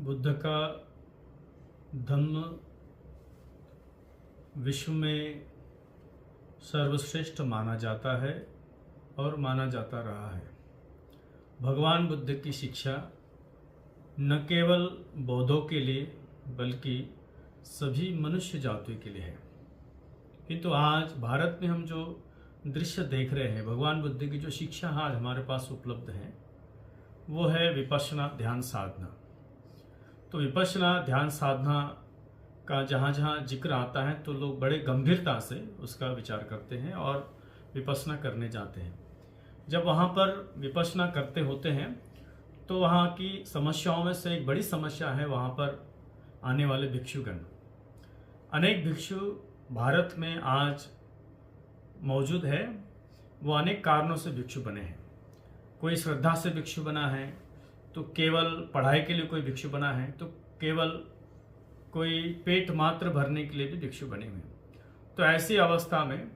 बुद्ध का धम्म विश्व में सर्वश्रेष्ठ माना जाता है और माना जाता रहा है। भगवान बुद्ध की शिक्षा न केवल बौद्धों के लिए बल्कि सभी मनुष्य जाति के लिए है। किंतु आज भारत में हम जो दृश्य देख रहे हैं, भगवान बुद्ध की जो शिक्षा आज हमारे पास उपलब्ध है वो है विपश्यना ध्यान साधना। तो विपश्यना ध्यान साधना का जहाँ जहाँ जिक्र आता है तो लोग बड़े गंभीरता से उसका विचार करते हैं और विपश्यना करने जाते हैं। जब वहाँ पर विपश्यना करते होते हैं तो वहाँ की समस्याओं में से एक बड़ी समस्या है वहाँ पर आने वाले भिक्षुगण। अनेक भिक्षु भारत में आज मौजूद है, वो अनेक कारणों से भिक्षु बने हैं। कोई श्रद्धा से भिक्षु बना है, तो केवल पढ़ाई के लिए कोई भिक्षु बना है, तो केवल कोई पेट मात्र भरने के लिए भी भिक्षु बने हुए हैं। तो ऐसी अवस्था में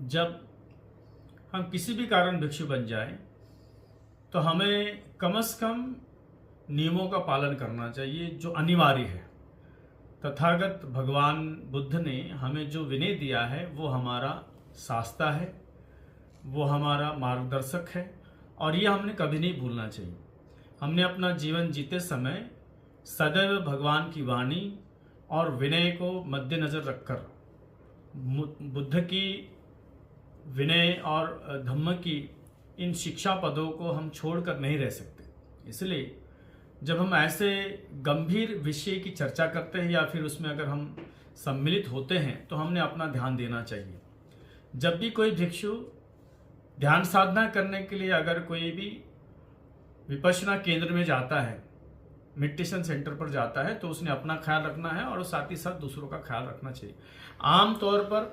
जब हम किसी भी कारण भिक्षु बन जाए तो हमें कम से कम नियमों का पालन करना चाहिए जो अनिवार्य है। तथागत भगवान बुद्ध ने हमें जो विनय दिया है वो हमारा शास्त्र है, वो हमारा मार्गदर्शक है और ये हमने कभी नहीं भूलना चाहिए। हमने अपना जीवन जीते समय सदैव भगवान की वाणी और विनय को मद्देनजर रखकर बुद्ध की विनय और धम्म की इन शिक्षा पदों को हम छोड़कर नहीं रह सकते। इसलिए जब हम ऐसे गंभीर विषय की चर्चा करते हैं या फिर उसमें अगर हम सम्मिलित होते हैं तो हमने अपना ध्यान देना चाहिए। जब भी कोई भिक्षु ध्यान साधना करने के लिए अगर कोई भी विपश्यना केंद्र में जाता है, मेडिटेशन सेंटर पर जाता है, तो उसने अपना ख्याल रखना है और साथ ही साथ दूसरों का ख्याल रखना चाहिए। आम तौर पर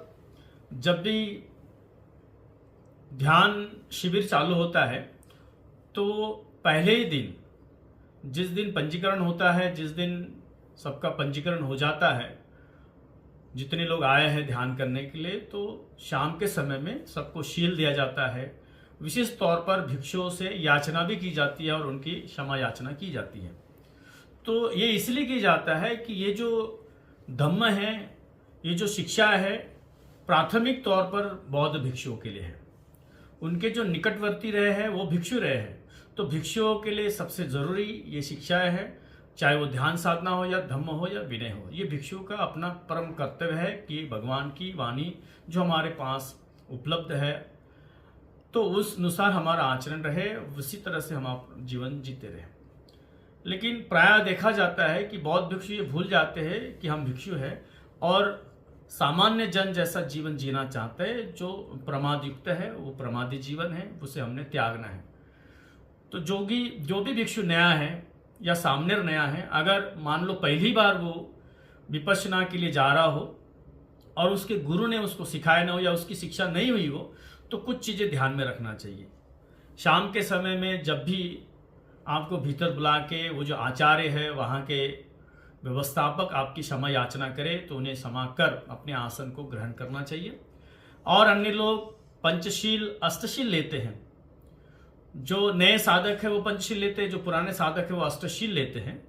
जब भी ध्यान शिविर चालू होता है तो पहले ही दिन, जिस दिन पंजीकरण होता है, जिस दिन सबका पंजीकरण हो जाता है, जितने लोग आए हैं ध्यान करने के लिए, तो शाम के समय में सबको शील दिया जाता है। विशेष तौर पर भिक्षुओं से याचना भी की जाती है और उनकी क्षमा याचना की जाती है। तो ये इसलिए की जाता है कि ये जो धम्म है, ये जो शिक्षा है, प्राथमिक तौर पर बौद्ध भिक्षुओं के लिए है। उनके जो निकटवर्ती रहे हैं वो भिक्षु रहे हैं, तो भिक्षुओं के लिए सबसे जरूरी ये शिक्षाएं है, चाहे वो ध्यान साधना हो या धम्म हो या विनय हो। ये भिक्षुओं का अपना परम कर्तव्य है कि भगवान की वाणी जो हमारे पास उपलब्ध है तो उस अनुसार हमारा आचरण रहे, उसी तरह से हम जीवन जीते रहे। लेकिन प्रायः देखा जाता है कि बौद्ध भिक्षु ये भूल जाते हैं कि हम भिक्षु हैं और सामान्य जन जैसा जीवन जीना चाहते हैं जो प्रमाद युक्त है, वो प्रमादी जीवन है, उसे हमने त्यागना है। तो जो भी भिक्षु नया है या सामने नया है, अगर मान लो पहली बार वो विपश्यना के लिए जा रहा हो और उसके गुरु ने उसको सिखाया ना हो या उसकी शिक्षा नहीं हुई हो, तो कुछ चीज़ें ध्यान में रखना चाहिए। शाम के समय में जब भी आपको भीतर बुला के वो जो आचार्य है, वहाँ के व्यवस्थापक आपकी क्षमा याचना करे तो उन्हें क्षमा कर अपने आसन को ग्रहण करना चाहिए। और अन्य लोग पंचशील अष्टशील लेते हैं। जो नए साधक है वो पंचशील लेते हैं, जो पुराने साधक है वो अष्टशील लेते हैं।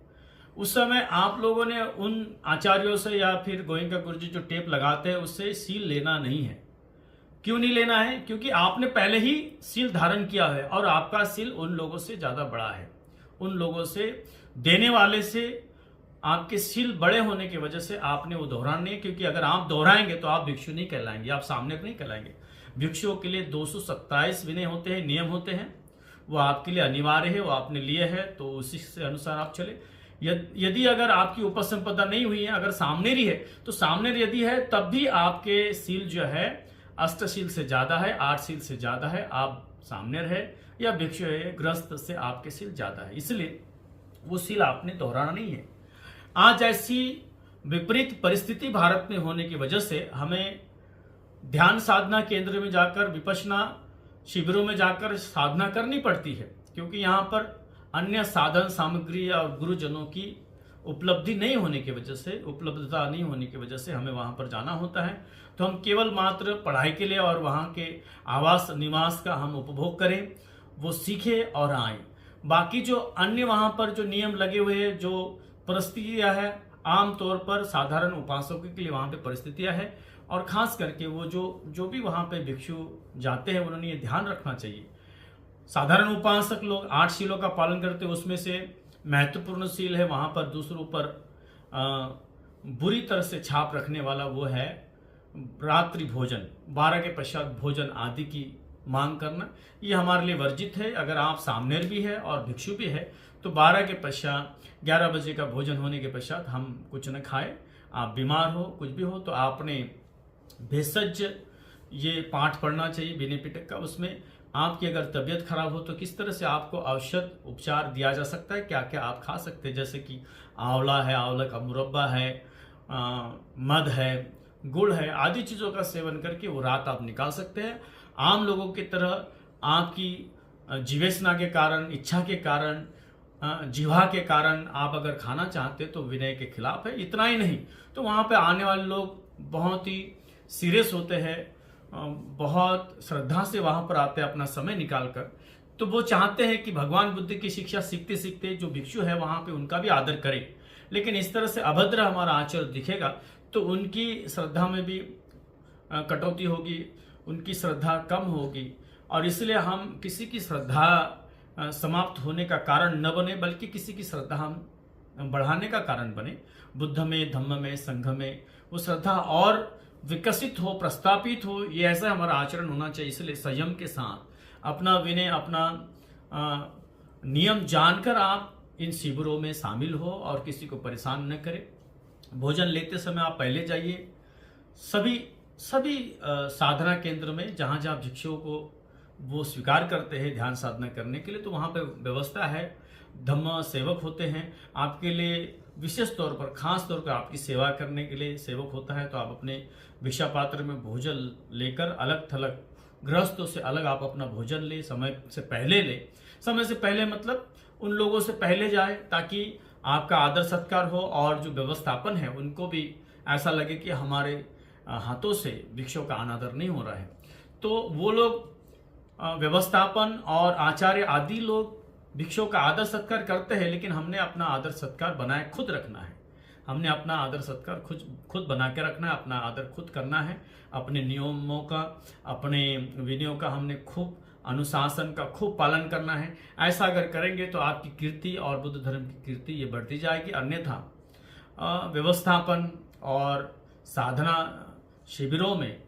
उस समय आप लोगों ने उन आचार्यों से या फिर गोयंका गुरुजी जो टेप लगाते हैं उससे सील लेना नहीं है। क्यों नहीं लेना है? क्योंकि आपने पहले ही सील धारण किया है और आपका सील उन लोगों से ज्यादा बड़ा है। उन लोगों से देने वाले से आपके सील बड़े होने की वजह से आपने वो दोहराना नहीं है, क्योंकि अगर आप दोहराएंगे तो आप भिक्षु नहीं कहलाएंगे, आप सामने नहीं कहलाएंगे। भिक्षुओं के लिए 227 विनय होते हैं, नियम होते हैं, वो आपके लिए अनिवार्य है, वो आपने लिए है तो उसी से अनुसार आप चले। यदि अगर आपकी उपसंपदा नहीं हुई है, अगर सामनेरी है तो सामनेरी यदि है तब भी आपके सील जो है अष्टशील से ज्यादा है, 8 सील से ज्यादा है, आप सामने रहे या भिक्षु है ग्रस्त से आपके सील ज्यादा है, इसलिए वो सील आपने दोहराना नहीं है। आज ऐसी विपरीत परिस्थिति भारत में होने की वजह से हमें ध्यान साधना केंद्र में जाकर, विपश्यना शिविरों में जाकर साधना करनी पड़ती है, क्योंकि यहाँ पर अन्य साधन सामग्री और गुरुजनों की उपलब्धता नहीं होने की वजह से हमें वहाँ पर जाना होता है। तो हम केवल मात्र पढ़ाई के लिए और वहाँ के आवास निवास का हम उपभोग करें, वो सीखें और आए। बाकी जो अन्य वहां पर जो नियम लगे हुए हैं, जो परिस्थितियां है, आमतौर पर साधारण उपासकों के लिए वहां पे परिस्थितियां है, और खास करके वो जो भी वहां पे भिक्षु जाते हैं उन्होंने ये ध्यान रखना चाहिए। साधारण उपासक लोग 8 शीलों का पालन करते हैं, उसमें से महत्वपूर्ण शील है वहां पर दूसरों पर बुरी तरह से छाप रखने वाला, वो है रात्रि भोजन, 12 के पश्चात भोजन आदि की मांग करना। ये हमारे लिए वर्जित है। अगर आप सामनेर भी है और भिक्षु भी है तो 12 के पश्चात 11 बजे का भोजन होने के पश्चात हम कुछ न खाए। आप बीमार हो, कुछ भी हो, तो आपने भेषज ये पाठ पढ़ना चाहिए विनय पिटक का। उसमें आपकी अगर तबीयत खराब हो तो किस तरह से आपको औषध उपचार दिया जा सकता है, क्या क्या आप खा सकते हैं, जैसे कि आंवला है, आंवला का मुरब्बा है, मध है, गुड़ है, आदि चीज़ों का सेवन करके वो रात आप निकाल सकते हैं। आम लोगों की तरह आपकी जीवेशना के कारण, इच्छा के कारण, जिह्वा के कारण आप अगर खाना चाहते तो विनय के खिलाफ है। इतना ही नहीं, तो वहाँ पे आने वाले लोग बहुत ही सीरियस होते हैं, बहुत श्रद्धा से वहां पर आते हैं अपना समय निकालकर, तो वो चाहते हैं कि भगवान बुद्ध की शिक्षा सीखते सीखते जो भिक्षु है वहां पे उनका भी आदर करें। लेकिन इस तरह से अभद्र हमारा आचरण दिखेगा तो उनकी श्रद्धा में भी कटौती होगी, उनकी श्रद्धा कम होगी, और इसलिए हम किसी की श्रद्धा समाप्त होने का कारण न बने, बल्कि किसी की श्रद्धा हम बढ़ाने का कारण बने। बुद्ध में, धम्म में, संघ में वो श्रद्धा और विकसित हो, प्रस्तापित हो, ये ऐसा हमारा आचरण होना चाहिए। इसलिए संयम के साथ अपना विनय, अपना नियम जानकर आप इन शिविरों में शामिल हो और किसी को परेशान न करें। भोजन लेते समय आप पहले जाइए। सभी साधना केंद्र में जहाँ जहाँ भिक्षुओं को वो स्वीकार करते हैं ध्यान साधना करने के लिए, तो वहाँ पे व्यवस्था है, धम्म सेवक होते हैं आपके लिए, विशेष तौर पर, खास तौर पर आपकी सेवा करने के लिए सेवक होता है। तो आप अपने भिक्षा पात्र में भोजन लेकर अलग थलग, गृहस्थों से अलग आप अपना भोजन ले, समय से पहले ले। समय से पहले मतलब उन लोगों से पहले जाए, ताकि आपका आदर सत्कार हो और जो व्यवस्थापन है उनको भी ऐसा लगे कि हमारे हाथों से भिक्षुओं का अनादर नहीं हो रहा है। तो वो लोग व्यवस्थापन और आचार्य आदि लोग भिक्षुओं का आदर सत्कार करते हैं, लेकिन हमने अपना आदर सत्कार बनाए खुद रखना है। हमने अपना आदर सत्कार खुद बना के रखना है, अपना आदर खुद करना है। अपने नियमों का, अपने विनयों का हमने खूब, अनुशासन का खूब पालन करना है। ऐसा अगर करेंगे तो आपकी कीर्ति और बुद्ध धर्म की कीर्ति ये बढ़ती जाएगी। अन्यथा व्यवस्थापन और साधना शिविरों में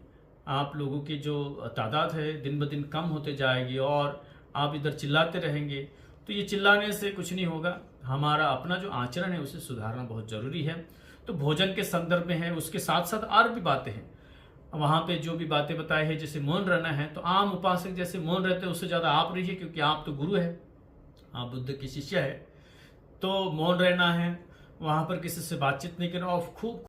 आप लोगों की जो तादाद है दिन ब दिन कम होते जाएगी, और आप इधर चिल्लाते रहेंगे तो ये चिल्लाने से कुछ नहीं होगा। हमारा अपना जो आचरण है उसे सुधारना बहुत जरूरी है। तो भोजन के संदर्भ में है, उसके साथ साथ और भी बातें हैं। वहाँ पे जो भी बातें बताए हैं, जैसे मौन रहना है, तो आम उपासक जैसे मौन रहते हैं उससे ज़्यादा आप रहिए, क्योंकि आप तो गुरु है, आप बुद्ध की शिष्य है। तो मौन रहना है, वहाँ पर किसी से बातचीत नहीं करना, और खूब